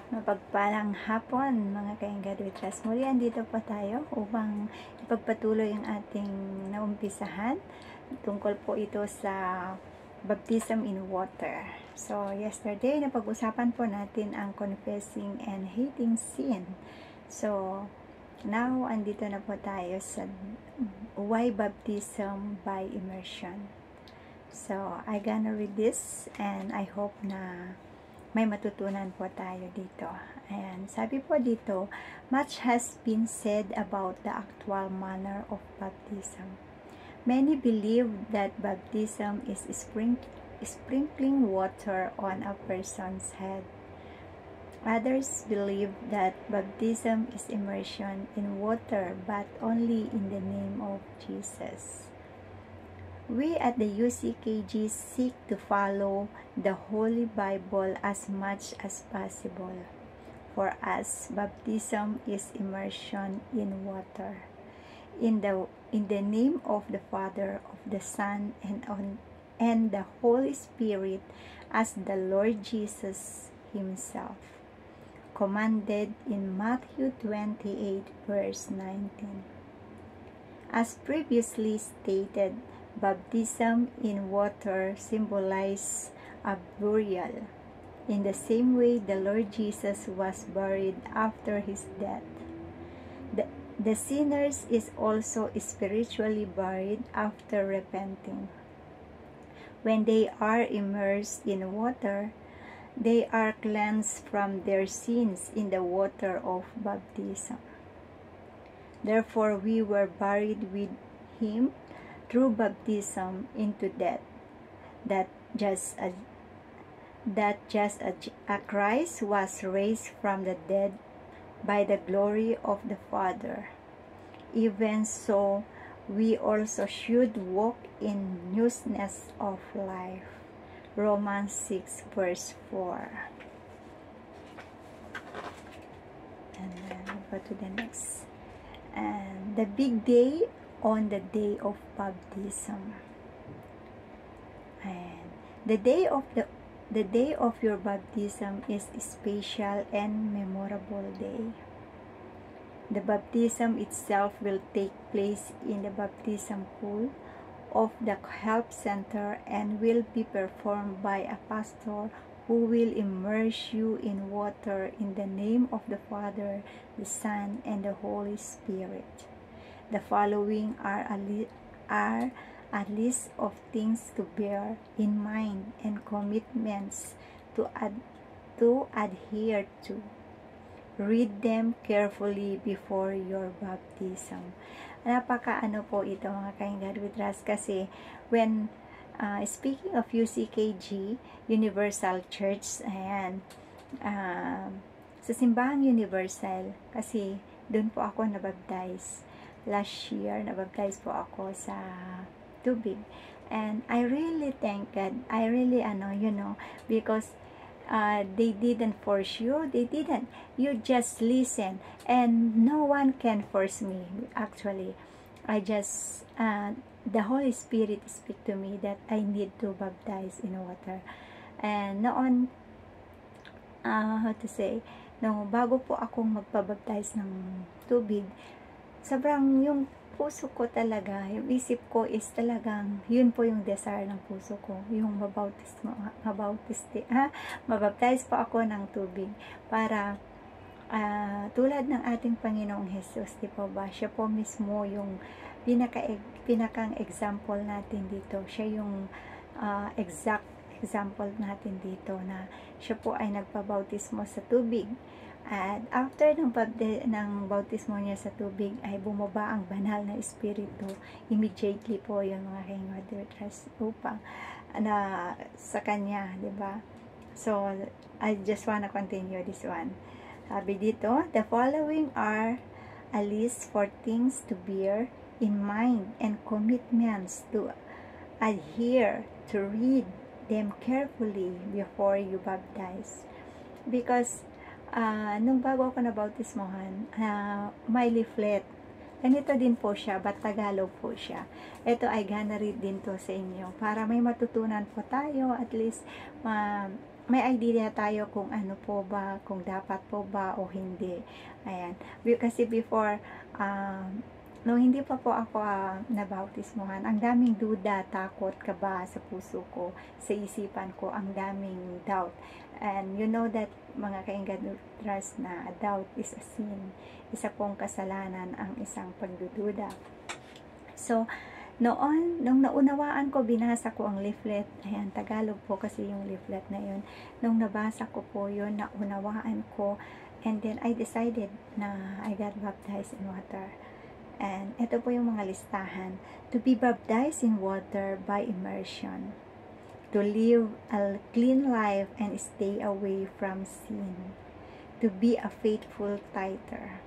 Mapagpalang hapon mga ka-Engadwitras. Muli andito po tayo upang ipagpatuloy ang ating naumpisahan. Tungkol po ito sa baptism in water. So yesterday napag-usapan po natin ang confessing and hating sin. So now andito na po tayo sa why baptism by immersion. So I gonna read this and I hope na may matutunan po tayo dito. Ayan, sabi po dito, much has been said about the actual manner of baptism. Many believe that baptism is sprinkling water on a person's head. Others believe that baptism is immersion in water, but only in the name of Jesus. We at the UCKG seek to follow the Holy Bible as much as possible. For us, baptism is immersion in water. In the name of the Father, of the Son, and the Holy Spirit, as the Lord Jesus Himself commanded in Matthew 28, verse 19. As previously stated, baptism in water symbolizes a burial. In the same way, the Lord Jesus was buried after His death. The sinners is also spiritually buried after repenting. When they are immersed in water, they are cleansed from their sins in the water of baptism. Therefore, we were buried with Him through baptism into death, that just as Christ was raised from the dead by the glory of the Father, even so we also should walk in newness of life. Romans 6 verse 4. And then we'll go to the next. And the big day on the day of baptism. And the day of your baptism is a special and memorable day. The baptism itself will take place in the baptism pool of the help center and will be performed by a pastor who will immerse you in water in the name of the Father, the Son, and the Holy Spirit. The following are a list of things to bear in mind and commitments to adhere to. Read them carefully before your baptism. Napaka-ano po ito mga ka-Engadwitras kasi when speaking of UCKG, Universal Church, ayan, sa Simbahang Universal, kasi doon po ako nabaptize. Last year, nabaptize po ako sa tubig. And I really thank God. I really, because they didn't force you. They didn't. You just listen. And no one can force me, actually. I just, the Holy Spirit speak to me that I need to baptize in water. And noon, bago po akong magpabaptize ng tubig, sobrang yung puso ko talaga, yung isip ko is talagang, yun po yung desire ng puso ko, yung mabaptize po ako ng tubig para tulad ng ating Panginoong Jesus, di po ba? Siya po mismo yung pinakang example natin dito. Siya yung exact example natin dito na siya po ay nagpabautismo sa tubig. At after ng bautismo niya sa tubig ay bumaba ang banal na espiritu immediately po yung mga ka-Engadwitras upang sa kanya, di ba? So I just wanna continue this one. Sabi dito, the following are a list for things to bear in mind and commitments to adhere, to read them carefully before you baptize. Because nung bago ako nabautismohan, may leaflet. Ganito din po siya, but Tagalog po siya. Ito ay gonna read din to sa inyo para may matutunan po tayo, at least may idea tayo kung ano po ba, kung dapat po ba o hindi. Ayan. Kasi before, nung hindi pa po ako nabautismuhan, ang daming duda, takot, kaba sa puso ko, sa isipan ko, ang daming doubt. And you know that, mga ka-Engadutras, na doubt is a sin. Isa pong kasalanan ang isang pagdududa. So, noon, nung naunawaan ko, binasa ko ang leaflet. Ayan, Tagalog po kasi yung leaflet na yun. Nung nabasa ko po yun, naunawaan ko. And then, I decided na I got baptized in water. And ito po yung mga listahan. To be baptized in water by immersion. To live a clean life and stay away from sin. To be a faithful tither.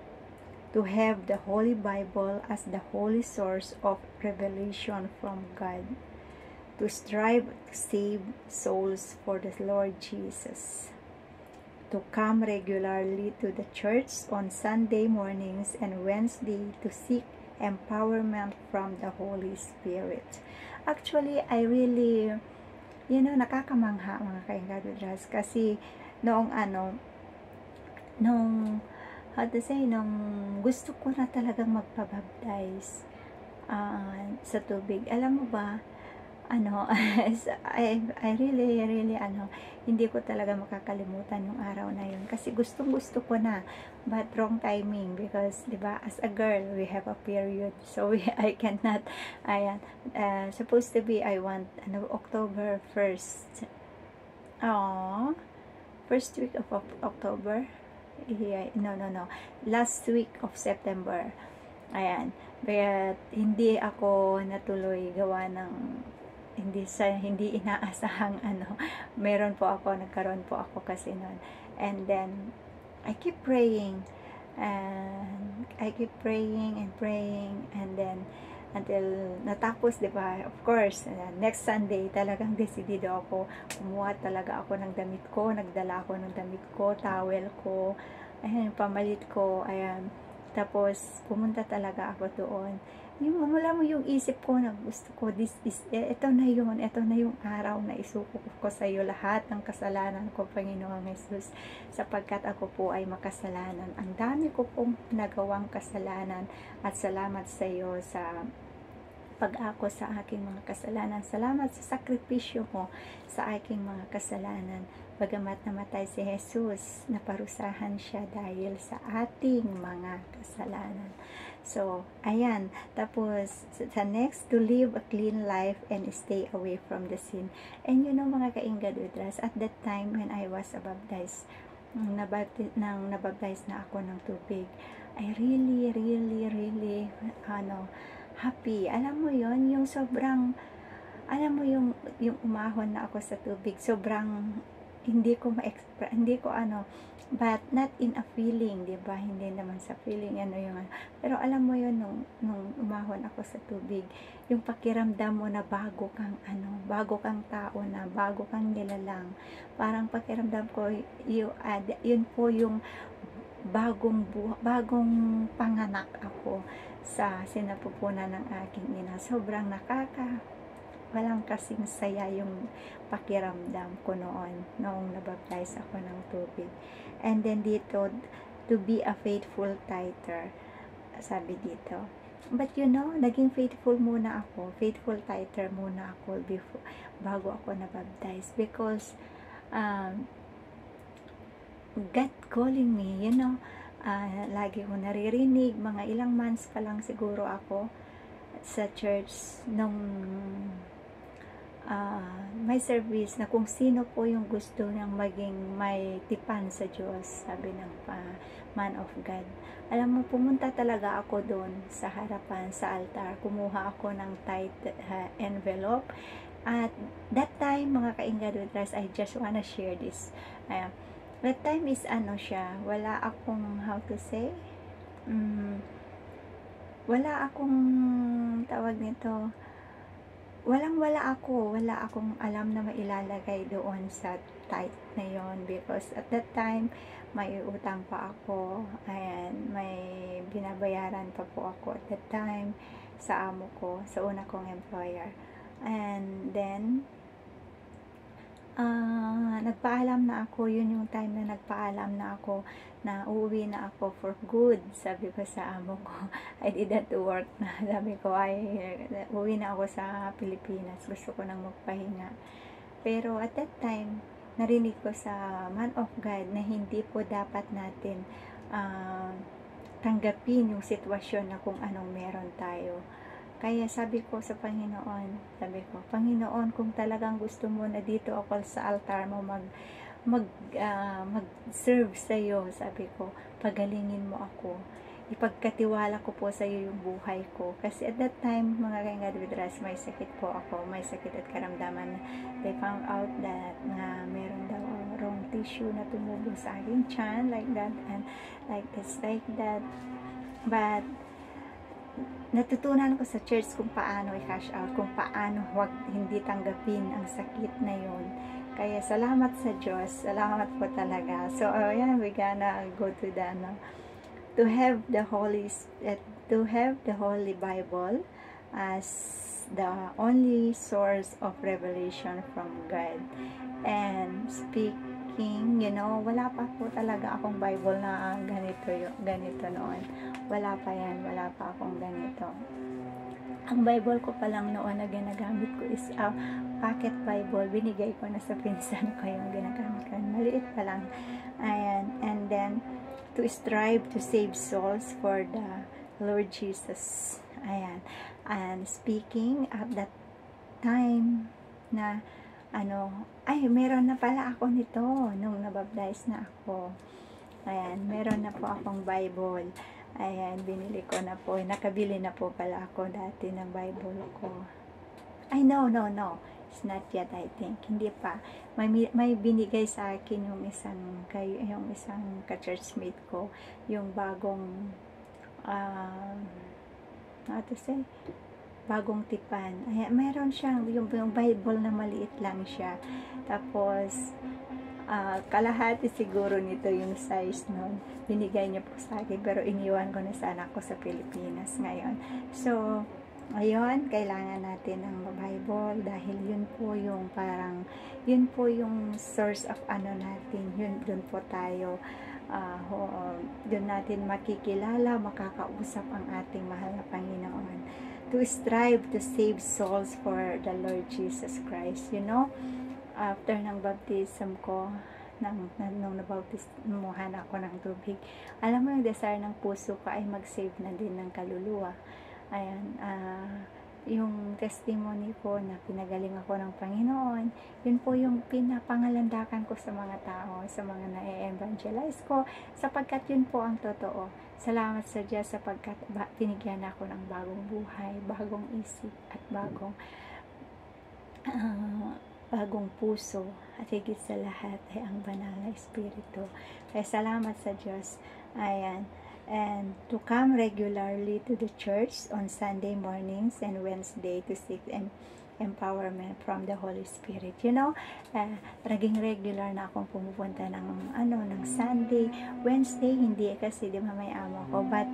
To have the Holy Bible as the holy source of revelation from God, to strive to save souls for the Lord Jesus, to come regularly to the church on Sunday mornings and Wednesday to seek empowerment from the Holy Spirit. Actually, I really, nakakamangha, mga ka-Engadutras, kasi nung nung gusto ko na talagang magpabaptize sa tubig. Alam mo ba, I really, hindi ko talaga makakalimutan yung araw na yun. Kasi gusto ko na, but wrong timing. Because, di ba, as a girl, we have a period. So, I cannot, supposed to be, I want, October 1st. First week of October. No. Last week of September. Ayan. But hindi ako natuloy gawa ng hindi inaasahang nagkaroon po ako kasi noon. And then I keep praying and praying and then until natapos, di ba? Of course, next Sunday talagang desidido ako. Kumuha talaga ako ng damit ko, nagdala ako ng damit ko, towel ko, ayan, pamalit ko, ayan. Tapos, pumunta talaga ako doon. Yung wala mo yung isip ko na gusto ko, ito na yung araw na isuko ko sa iyo lahat ng kasalanan ko, Panginoong Jesus, sapagkat ako po ay makasalanan. Ang dami ko pong nagawang kasalanan at salamat sa iyo sa pag-ako sa aking mga kasalanan. Salamat sa sakripisyo mo sa aking mga kasalanan. Bagamat namatay si Jesus, naparusahan siya dahil sa ating mga kasalanan. So, ayan. Tapos, sa next, to live a clean life and stay away from the sin. And mga ka-Engadutras, at that time when I was baptized, nang nabaptize na ako ng tubig, I really, happy. Alam mo yon, yung sobrang, yung umahon na ako sa tubig, sobrang, but not in a feeling, di ba? Hindi naman sa feeling, pero alam mo yun, nung umahon ako sa tubig, yung pakiramdam mo na bago kang tao na, bago kang nilalang, parang pakiramdam ko, yun po yung bagong panganak ako sa sinapupunan ng aking ina. Sobrang walang kasing saya yung pakiramdam ko noong nabaptize ako ng tubig. And then dito, to be a faithful tither, sabi dito. But naging faithful tither muna ako bago ako nabaptize, because God calling me, lagi ko naririnig, mga ilang months pa lang siguro ako sa church nung may service na kung sino po yung gusto niyang maging may tipan sa Diyos, sabi ng man of God. Alam mo, pumunta talaga ako doon sa harapan, sa altar. Kumuha ako ng tithe envelope. At that time, mga ka-Engadutras, I just wanna share this. That time is siya, wala akong, how to say, wala akong, tawag nito, wala akong alam na mailalagay doon sa tithe na yon, because at that time, may utang pa ako, and may binabayaran pa po ako at that time sa amo ko, sa una kong employer. And then, nagpaalam na ako. Yun yung time na nagpaalam na ako na uuwi na ako for good. Sabi ko sa amo ko, I didn't work na. Sabi ko, uwi na ako sa Pilipinas. Gusto ko nang magpahinga. Pero at that time, narinig ko sa man of God na hindi po dapat natin tanggapin yung sitwasyon na kung anong meron tayo. Kaya sabi ko sa Panginoon, Panginoon, kung talagang gusto mo na dito ako sa altar mo mag-serve sa iyo, sabi ko, pagalingin mo ako. Ipagkatiwala ko po sa iyo yung buhay ko. Kasi at that time, mga kaingad with Ras, may sakit po ako. May sakit at karamdaman. They found out that na meron daw wrong tissue na tumubo sa aking tiyan, like that, and like this, like that. But natutunan ko sa church kung paano i-cash out, kung paano hindi tanggapin ang sakit na yun. Kaya salamat sa Diyos, salamat po talaga. So ayan, we gonna go to the to have the Holy Bible as the only source of revelation from God. And speaking, wala pa po talaga akong Bible na ganito noon. Wala pa yan, wala pa akong ganito. Ang Bible ko pa lang noon na ginagamit ko is a pocket Bible. Binigay ko na sa pinsan ko yung ginagamit ko. Maliit pa lang. Ayan. And then, to strive to save souls for the Lord Jesus. Ayan. And speaking at that time na meron na pala ako nito nung nabaptize na ako. Ayan, meron na po akong Bible. Ayan, binili ko na po. Nakabili na po pala ako dati ng Bible ko. Ay, no. It's not yet, I think. Hindi pa. May binigay sa akin yung isang ka-churchmate ko. Yung bagong, bagong tipan. Ayan, mayroon siyang, yung Bible na maliit lang siya. Tapos, kalahati siguro nito yung size nun. Binigay niya po sa akin, pero iniwan ko na sa anak ko sa Pilipinas ngayon. So, ayun, kailangan natin ng Bible dahil yun po yung source of natin. Dun po tayo, dun natin makikilala, makakausap ang ating mahal na Panginoon. To strive to save souls for the Lord Jesus Christ. After ng baptism ko, nung nabautismuhan ako ng tubig, alam mo yung desire ng puso ko ay mag-save na din ng kaluluwa. Ayan, yung testimony ko na pinagaling ako ng Panginoon, yun po yung pinapangalandakan ko sa mga tao, sa mga na-evangelize ko, sapagkat yun po ang totoo. Salamat sa Diyos sapagkat pinigyan ako ng bagong buhay, bagong isip, at bagong puso, at higit sa lahat ay ang banal na Espiritu. Kaya salamat sa Diyos. Ayan. And to come regularly to the church on Sunday mornings and Wednesday to seek empowerment from the Holy Spirit. Naging regular na akong pumupunta ng Sunday. Wednesday, hindi kasi di ba may amo ko. But,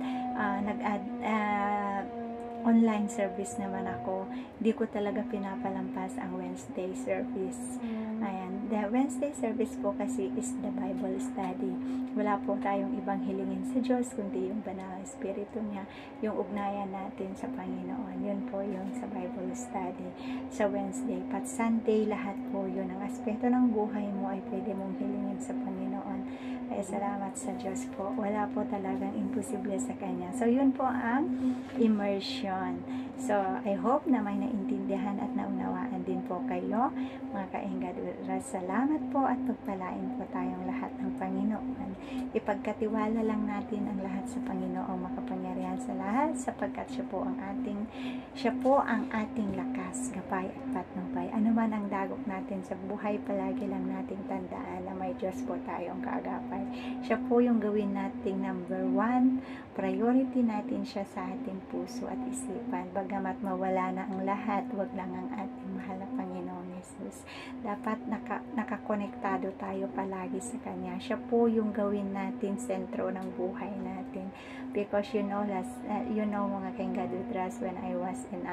online service naman ako. Hindi ko talaga pinapalampas ang Wednesday service. Ayan. The Wednesday service po kasi is the Bible study. Wala po tayong ibang hilingin sa Diyos, kundi yung banal na Espiritu niya, yung ugnayan natin sa Panginoon. Yun po yung sa Bible study sa Wednesday. Pat Sunday, lahat po yun. Ang aspeto ng buhay mo ay pwede mong hilingin sa Panginoon. Kaya salamat sa Diyos po. Wala po talagang imposible sa Kanya. So, yun po ang immersion. So, I hope na may naintindihan at naunawaan din po kayo, mga kaingad. Salamat po at pagpalain po tayong lahat ng Panginoon. Ipagkatiwala lang natin ang lahat sa Panginoong makapangyarihan sa lahat, sapagkat siya po ang ating lakas, gabay at patnubay. Ano man ang dagok natin sa buhay, palagi lang nating tandaan na may Diyos po tayong kaagapay. Siya po yung gawin nating number 1, priority natin siya sa ating puso at isipan. Bagamat mawala na ang lahat, wag lang ang ating mahal na Panginoon Jesus. Dapat nakakonektado tayo palagi sa Kanya. Siya po yung gawin natin sentro ng buhay natin. Because you know mga God we trust, when I was in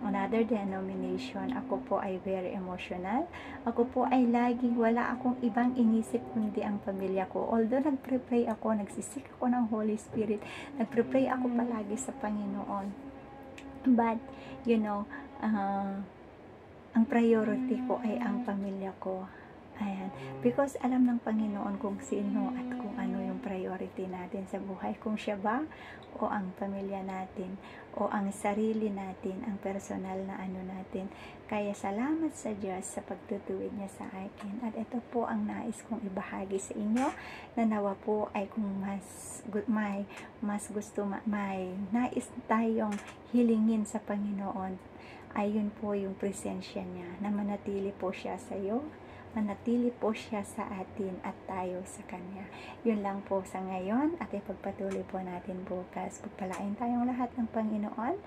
another denomination, ako po ay very emotional. Ako po ay laging wala akong ibang inisip kundi ang pamilya ko. Although nagpre-pray ako, nagsisik ako ng Holy Spirit, nagpre-pray ako palagi sa Panginoon. But, ang priority ko ay ang pamilya ko. Ayan. Because alam ng Panginoon kung sino at kung ano yung priority natin sa buhay. Kung siya ba o ang pamilya natin o ang sarili natin, ang personal na ano natin. Kaya salamat sa Diyos sa pagtutuwid niya sa akin. At ito po ang nais kong ibahagi sa inyo, na nawa po ay kung may nais tayong hilingin sa Panginoon, ayun po yung presensya niya, na manatili po siya sa iyo, manatili po siya sa atin at tayo sa Kanya. Yun lang po sa ngayon, at ipagpatuloy po natin bukas. Pagpalain tayong lahat ng Panginoon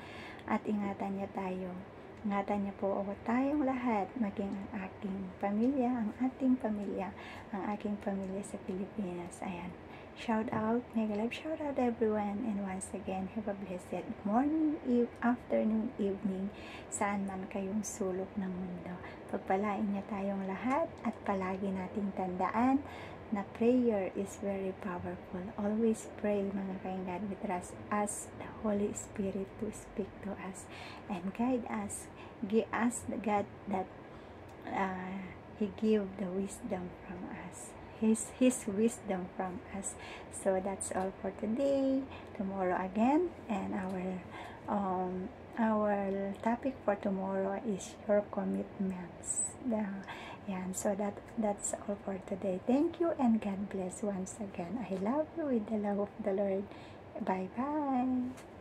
at ingatan niya tayo. Ingatan niya po tayong lahat, maging ang aking pamilya, ang ating pamilya, ang aking pamilya sa Pilipinas. Ayan. Shout out, mega live shout out everyone, and once again, have a blessed morning, afternoon, evening, saan man kayong sulok ng mundo. Pagpalain niya tayong lahat, at palagi nating tandaan na prayer is very powerful. Always pray mga God we trust, ask the Holy Spirit to speak to us and guide us. Give us the God that He give the wisdom from us. His wisdom from us. So that's all for today. Tomorrow again, and our topic for tomorrow is your commitments. So that's all for today. Thank you and God bless once again. I love you with the love of the Lord. Bye bye.